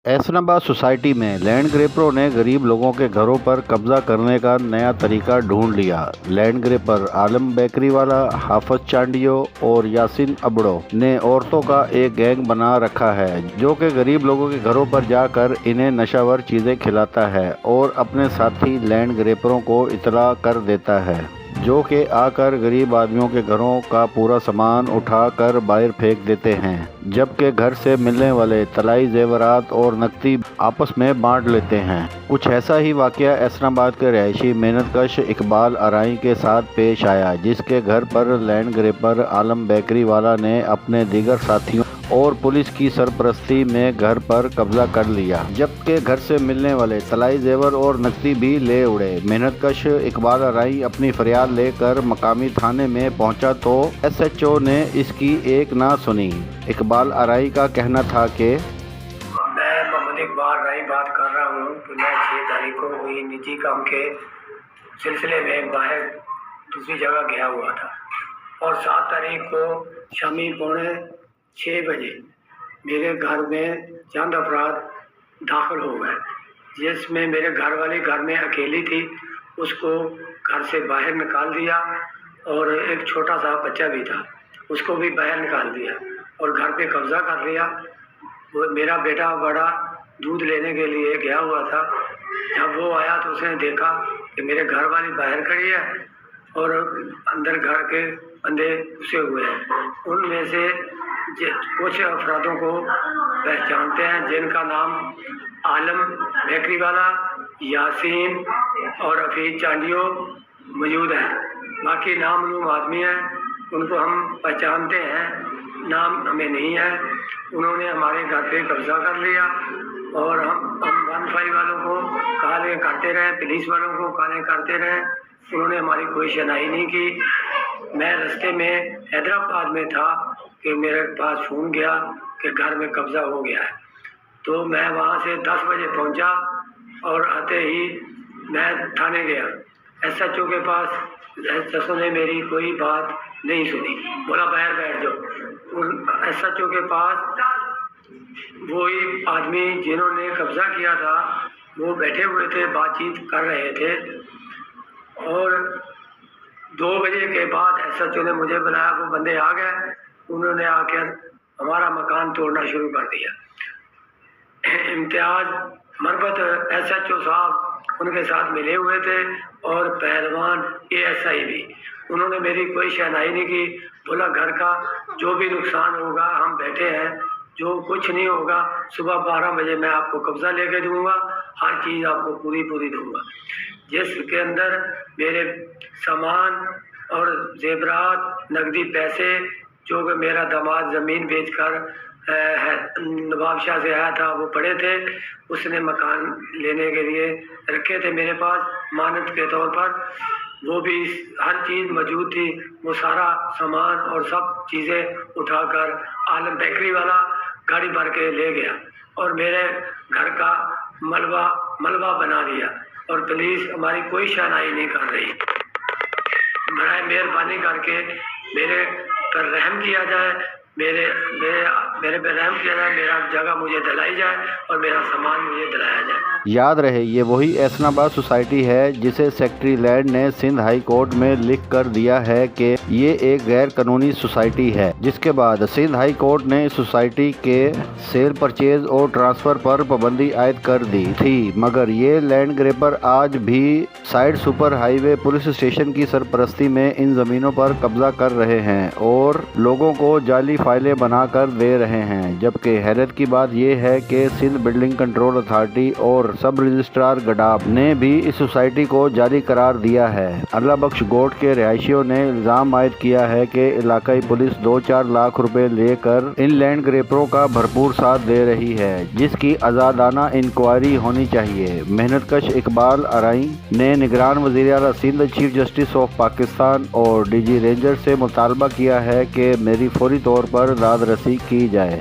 Ehsanabad society में land ग्रैबरों ने गरीब लोगों के घरों पर कब्जा करने का नया तरीका ढूंढ लिया। लैंड ग्रैबर आलम बेकरी वाला, हाफज चांडियो और यासीन अबड़ो ने औरतों का एक गैंग बना रखा है जो कि गरीब लोगों के घरों पर जाकर इन्हें नशावर चीजें खिलाता है और अपने साथी लैंड ग्रैबरों को इतला कर देता है, जो कि आकर गरीब आदमियों के घरों का पूरा सामान उठाकर बाहर फेंक देते हैं, जबकि घर से मिलने वाले तलाई जेवरात और नकदी आपस में बांट लेते हैं। कुछ ऐसा ही वाकया एहसनाबाद के रहायशी मेहनतकश इकबाल अराई के साथ पेश आया, जिसके घर पर लैंड ग्रैबर आलम बेकरी वाला ने अपने दीगर साथियों और पुलिस की सरपरस्ती में घर पर कब्जा कर लिया, जबकि घर से मिलने वाले तलाई जेवर और नकदी भी ले उड़े। मेहनतकश इकबाल अराई अपनी फरियाद लेकर मकामी थाने में पहुंचा तो SHO ने इसकी एक ना सुनी। इकबाल अराई का कहना था कि मैं मोहम्मद इकबाल अराई बात कर रहा हूं कि मैं 6 तारीख को कोई निजी काम के सिलसिले में बाहर दूसरी जगह गया हुआ था और 7 तारीख को शामी 5:45 बजे मेरे घर में चंद अफराद दाखिल हो गए, जिसमें मेरे घर वाली घर में अकेली थी। उसको घर से बाहर निकाल दिया और एक छोटा सा बच्चा भी था, उसको भी बाहर निकाल दिया और घर पे कब्जा कर लिया। वो मेरा बेटा बड़ा दूध लेने के लिए गया हुआ था। जब वो आया तो उसने देखा कि मेरे घर वाली बाहर खड़ी है और अंदर घर के बंदे घुसे हुए हैं। उनमें से कुछ अफरादों को पहचानते हैं, जिनका नाम आलम बेकरी वाला, यासीन और हफीज चांडियो मौजूद है। बाकी नामालूम आदमी हैं, उनको हम पहचानते हैं, नाम हमें नहीं है। उन्होंने हमारे घर पे कब्जा कर लिया और हम 15 वालों को काले करते रहे, पुलिस वालों को काले करते रहे। उन्होंने हमारी कोई सुनवाई नहीं की। मैं रास्ते में हैदराबाद में था कि मेरे पास फ़ोन गया कि घर में कब्जा हो गया है, तो मैं वहाँ से 10 बजे पहुँचा और आते ही मैं थाने गया। SHO के पास SHO ने मेरी कोई बात नहीं सुनी, बोला बाहर बैठ जाओ। उन SHO के पास वही आदमी जिन्होंने कब्जा किया था वो बैठे हुए थे, बातचीत कर रहे थे और 2 बजे के बाद SHO ने मुझे बुलाया। वो बंदे आ गए, उन्होंने आकर हमारा मकान तोड़ना शुरू कर दिया। इम्तियाज मरबत SHO साहब उनके साथ मिले हुए थे और पहलवान ASI भी। उन्होंने मेरी कोई शहनाई नहीं की, बोला घर का जो भी नुकसान होगा हम बैठे हैं, जो कुछ नहीं होगा सुबह 12 बजे मैं आपको कब्जा लेके दूंगा, हर चीज़ आपको पूरी दूंगा। जिसके अंदर मेरे सामान और जेवरात, नकदी पैसे, जो कि मेरा दामाद ज़मीन बेचकर नवाब शाह से आया था वो पड़े थे, उसने मकान लेने के लिए रखे थे मेरे पास मानत के तौर पर, वो भी हर चीज़ मौजूद थी। वो सारा सामान और सब चीज़ें उठाकर आलम बेकरी वाला गाड़ी भर के ले गया और मेरे घर का मलबा बना दिया और पुलिस हमारी कोई शहनाई नहीं कर रही। बड़ा मेहरबानी करके मेरे पर रहम किया जाए, मेरे पे रहम किया जाए, मेरा जगह मुझे दिलाई जाए और मेरा सामान मुझे दिलाया जाए। याद रहे, ये वही एहसनाबाद सोसाइटी है जिसे सेक्रेटरी लैंड ने सिंध हाई कोर्ट में लिख कर दिया है कि ये एक गैर कानूनी सोसाइटी है, जिसके बाद सिंध हाई कोर्ट ने इस सोसाइटी के सेल, परचेज और ट्रांसफर पर पाबंदी आयद कर दी थी। मगर ये लैंड ग्रैबर आज भी side super highway police station की सरपरस्ती में इन जमीनों पर कब्जा कर रहे हैं और लोगों को जाली फाइलें बनाकर दे रहे हैं। जबकि हैरत की बात यह है कि सिंध बिल्डिंग कंट्रोल अथॉरिटी और सब रजिस्ट्रार गडाब ने भी इस सोसाइटी को जाली करार दिया है। अल्लाह बख्श गोट के रिहायशियों ने इल्जाम आयद किया है कि इलाकाई पुलिस 2-4 लाख रुपए लेकर इन लैंड ग्रैबरों का भरपूर साथ दे रही है, जिसकी आज़ादाना इंक्वायरी होनी चाहिए। मेहनतकश इकबाल अराई ने निगरान वज़ीर आला Sindh, chief justice of Pakistan और DG रेंजर से मुतालबा किया है कि मेरी फौरी तौर पर दाद रसी की जाए।